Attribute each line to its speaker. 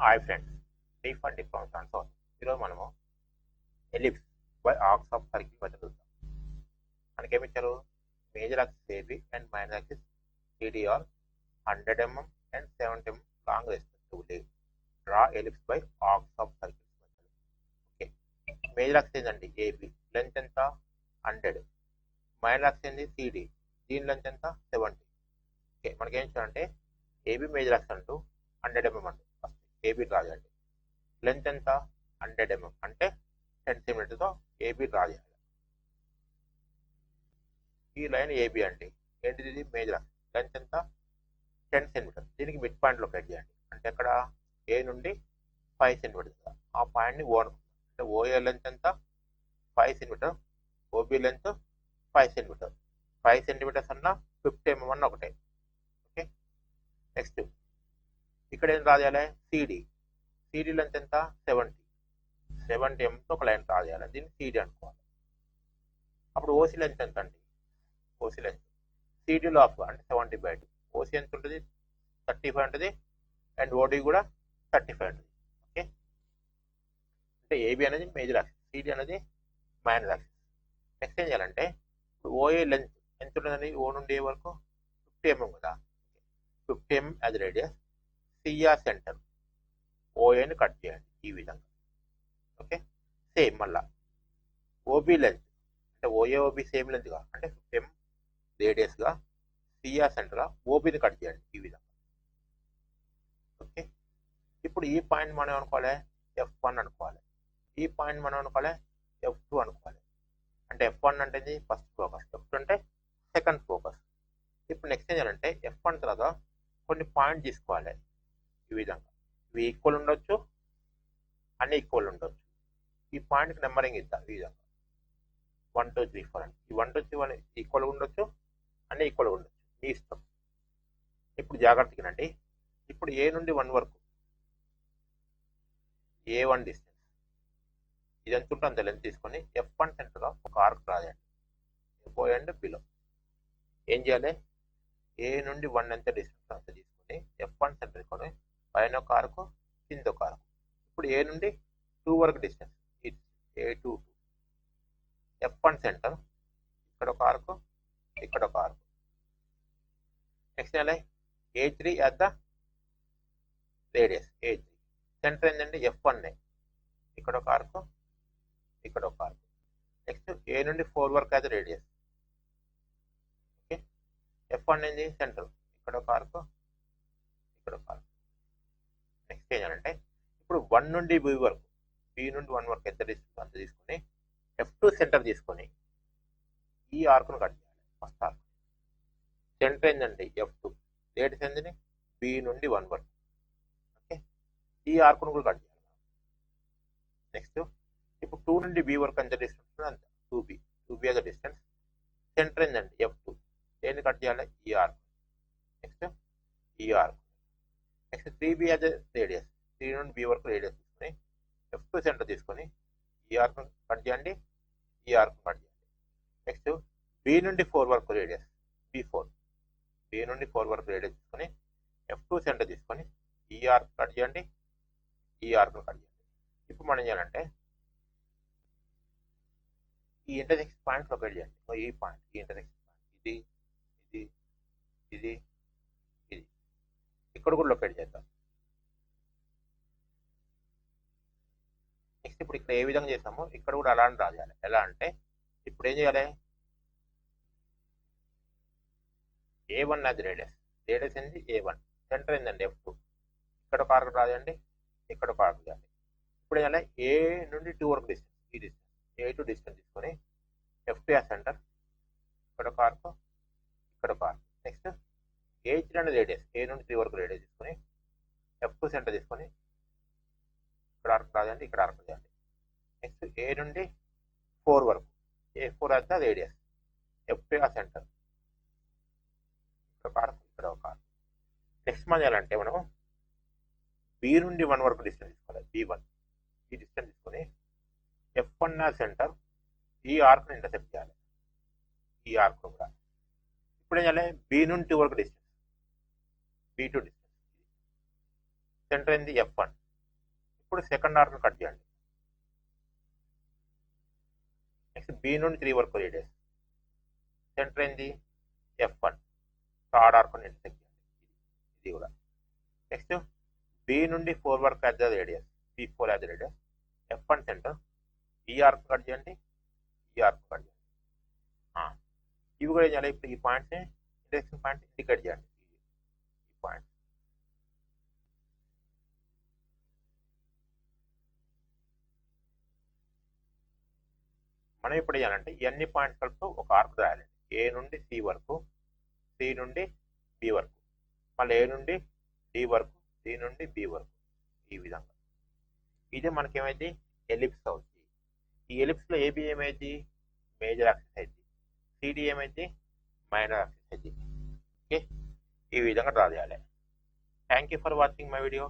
Speaker 1: Hi friends, deep and difference answer. ఈరోజు మనము ellipse by arcs of circle method చూద్దాం. మనకేమిచ్చారు? Major axis AB and minor axis CD are 100 mm and 70 mm long respectively. Draw ellipse by arcs of circles method. Okay, major axis ఏంటండి? AB, length ఎంత? 100. Minor axis ఏంటి? CD, దీని length ఎంత? 70. Okay, మనకేం చేయాలంటే AB major axis అంటూ 100 mm అంటూ AB draw చేయాలి. లెంత్ ఎంత? 100 mm అంటే 10 cm ఏబీ డ్రా చేయాలి. ఈ లైన్ ఏబీ అండి. ఏంటిది? ఇది మేజర్. లెంత్ ఎంత? 10 cm. దీనికి మిడ్ పాయింట్ లొకేట్ చేయండి. అంటే అక్కడ ఏ నుండి 5 cm. ఆ పాయింట్ని ఓ అనుకుంటాం. అంటే ఓఏ లెంత్ ఎంత? 5 cm. OB length 5 cm. 5 cm అన్న 50 mm అన్న ఒకటే. ఓకే, నెక్స్ట్ ఇక్కడ ఏం డ్రా చేయాలి? సిడి. సిడి లెంత్ ఎంత? 70 ఎంతో ఒక లైన్ డ్రా చేయాలి. దీన్ని సిడి అనుకోవాలి. అప్పుడు ఓసి లెంత్ ఎంత అండి? ఓసి లెంత్ సిడిలో ఆఫ్ అంటే 70/2. ఓసి ఎంత ఉంటుంది? 35 ఉంటుంది. అండ్ ఓడి కూడా 35 ఉంటుంది. ఓకే, అంటే ఏబి అనేది మేజర్ యాక్సిస్, సిడి అనేది మైనర్ యాక్సిస్. నెక్స్ట్ ఏం చేయాలంటే ఇప్పుడు ఓఏ లెంత్ ఎంత ఉంటుందని? ఓ నుండి ఏ వరకు 50 mm కదా. 50 mm as radius. CR centre ఓఏని కట్ చేయండి ఈ విధంగా. ఓకే, సేమ్ మళ్ళా ఓబీ లెంత్ అంటే ఓఏ ఓబీ సేమ్ లెంత్గా అంటే 50 mm రేడియస్గా సిఆర్ సెంటర్గా ఓబీని కట్ చేయండి ఈ విధంగా. ఓకే, ఇప్పుడు ఈ పాయింట్ మనం అనుకోవాలి F1 అనుకోవాలి. ఈ పాయింట్ మనం అనుకోవాలి F2 అనుకోవాలి. అంటే F1 అంటే ఫస్ట్ ఫోకస్, F2 అంటే సెకండ్ ఫోకస్. ఇప్పుడు నెక్స్ట్ ఏం చేయాలంటే F1 తర్వాత కొన్ని పాయింట్ తీసుకోవాలి ఈ విధంగా. ఇవి ఈక్వల్ ఉండొచ్చు, అన్ని ఈక్వల్ ఉండొచ్చు. ఈ పాయింట్కి నెంబరింగ్ ఇద్దాం ఈ విధంగా 1 2 3 4 అని. ఈ 1 2 3 1 ఈక్వల్ ఉండొచ్చు, అన్ని ఈక్వల్ ఉండొచ్చు, మీ ఇష్టం. ఇప్పుడు జాగ్రత్తగా వినండి. ఇప్పుడు ఏ నుండి 1 వరకు A1 డిస్టెన్స్ ఇది ఎంత ఉంటే అంత లెంత్ తీసుకొని F1 సెంటర్గా ఒక ఆర్క్ డ్రా చేయండి. Above and below. ఏం చేయాలి? ఏ నుండి 1 ఎంత డిస్టెన్స్ అంత తీసుకొని F1 సెంటర్ తీసుకొని పైన ఒక ఆర్కు, కింద ఒక ఆర్కు. ఇప్పుడు ఏ నుండి 2 వరకు డిస్టెన్స్ A2 F1 సెంటర్, ఇక్కడ ఒక ఆర్కు, ఇక్కడ ఒక ఆర్కు. నెక్స్ట్ ఎలా? A3 at the radius. A3 centre ఏంటంటే F1, ఇక్కడ ఒక ఆర్కు, ఇక్కడ ఒక ఆర్కు. నెక్స్ట్ ఏ నుండి 4 వరకు at the radius. Okay, F1 ఏంది? సెంటర్, ఇక్కడ ఒక ఆర్కు, ఇక్కడ ఒక ఆర్కు. నెక్స్ట్ ఏం చేయాలంటే ఇప్పుడు 1 నుండి బి వరకు, బి నుండి 1 వరకు ఎంత డిస్టెన్స్ అంత తీసుకొని F2 సెంటర్ తీసుకొని ఈ ఆర్కును కట్ చేయాలి. ఫస్ట్ ఆర్క్ సెంటర్ ఏంటండి F2, రేడియస్ ఏంటండి బి నుండి 1 వరకు. ఓకే, ఈ ఆర్కును కూడా కట్ చేయాలి. నెక్స్ట్ ఇప్పుడు 2 నుండి బి వరకు ఎంత డిస్టెన్స్ అంత 2b అదే డిస్టెన్స్. సెంటర్ ఏంటండి F2, దేన్ని కట్ చేయాలి? ఈ ఆర్క్. నెక్స్ట్ ఈ ఆర్క్. నెక్స్ట్ 3b అదే రేడియస్, 3 నుండి బి వరకు రేడియస్ తీసుకొని F2 సెంటర్ తీసుకొని ఈ ఆర్క్ కట్ చేయండి, ఈ ఆర్క్ కట్ చేయండి. నెక్స్ట్ బి నుండి 4 వరకు రేడియస్ B4, బి నుండి 4 వరకు రేడియస్ తీసుకొని F2 సెంటర్ తీసుకొని ఈ ఆర్క్ కట్ చేయండి, ఈ ఆర్క్ కట్ చేయండి. ఇప్పుడు మనం ఏం చేయాలంటే ఈ ఇంటర్సెక్షన్ పాయింట్ లొకేట్ చేయండి. ఈ పాయింట్, ఈ ఇంటర్సెక్షన్ పాయింట్ ఇది ఇది ఇది ఇది ఇక్కడ కూడా లొకేట్ చేద్దాం. నెక్స్ట్ ఇప్పుడు ఇక్కడ ఏ విధంగా చేస్తామో ఇక్కడ కూడా అలానే డ్రా చేయాలి. ఎలా అంటే ఇప్పుడు ఏం చేయాలి? A1 అది రేడియస్, రేడియస్ ఏంటి A1, సెంటర్ ఏంటండి F2, ఇక్కడ ఒక ఆర్క్ డ్రా చేయండి, ఇక్కడ ఒక ఆర్క్ చేయండి. ఇప్పుడు ఏం చేయాలి? ఏ నుండి 2 వరకు డిస్టెన్స్, ఈ డిస్టెన్స్ A2 డిస్టెన్స్ తీసుకొని F2 ఆ సెంటర్, ఇక్కడ ఒక ఆర్క్, ఇక్కడ ఒక ఆర్క్. నెక్స్ట్ A3 అనేది రేడియస్, ఏ నుండి 3 వరకు రేడియస్ తీసుకొని F2 సెంటర్ తీసుకొని ఇక్కడ ఆర్క్ రాదండి, ఇక్కడ ఆర్క్ చేయండి. నెక్స్ట్ ఏ నుండి 4 వరకు, A4 అయితే రేడియస్, F2 ఆ సెంటర్, ఇక్కడ ఒక ఆర్క్, ఇక్కడ ఒక ఆర్క్. నెక్స్ట్ మనం చేయాలంటే మనం బి నుండి 1 వరకు డిస్టెన్స్ తీసుకోవాలి. B1 ఈ డిస్టెన్స్ తీసుకొని F1 ఆ సెంటర్, ఈ ఆర్క్ని ఇంటర్సెప్ట్ చేయాలి, ఈ ఆర్క్ కూడా. ఇప్పుడు ఏం చేయాలి? బి నుండి 2 వరకు డిస్టెన్స్, B2 డిస్టెన్స్, సెంటర్ ఏంది F1, ఇప్పుడు సెకండ్ ఆర్క్ కట్ చేయండి. నెక్స్ట్ బి నుండి 3 వరకు రేడియస్. సెంటర్ ఏంది F1. థర్డ్ ఆర్క్ ఇంటర్సెక్ట్ చేయండి. ఇది కూడా. నెక్స్ట్ బి నుండి 4 వరకు add the radius. B4 add the radius. F1 centre. ఈ ఆర్క్ కట్ చేయండి. ఈ ఆర్క్ కట్ చేయండి. ఇవి కూడా ఏం చేయాలి? ఇప్పుడు ఈ పాయింట్స్ ఇంటర్సెక్షన్ పాయింట్ ఇండికేట్ చేయండి. ఈ పాయింట్ మనం ఇప్పుడు చేయాలంటే ఇవన్నీ పాయింట్స్ కలుపుతూ ఒక ఆర్క్ రాయాలి. ఏ నుండి సి వరకు, సి నుండి బి వరకు, మళ్ళీ ఏ నుండి డి వరకు, డి నుండి బి వరకు. ఈ విధంగా ఇదే మనకేమైంది ఎలిప్స్ అవుతుంది. ఈ ఎలిప్స్లో ఏబి ఏమైంది మేజర్ యాక్సిస్ అయింది, సిడి ఏమైంది మైనర్ యాక్సిస్ అయింది. ఓకే, ఈ విధంగా డ్రా చేయాలి. Thank you for watching my video.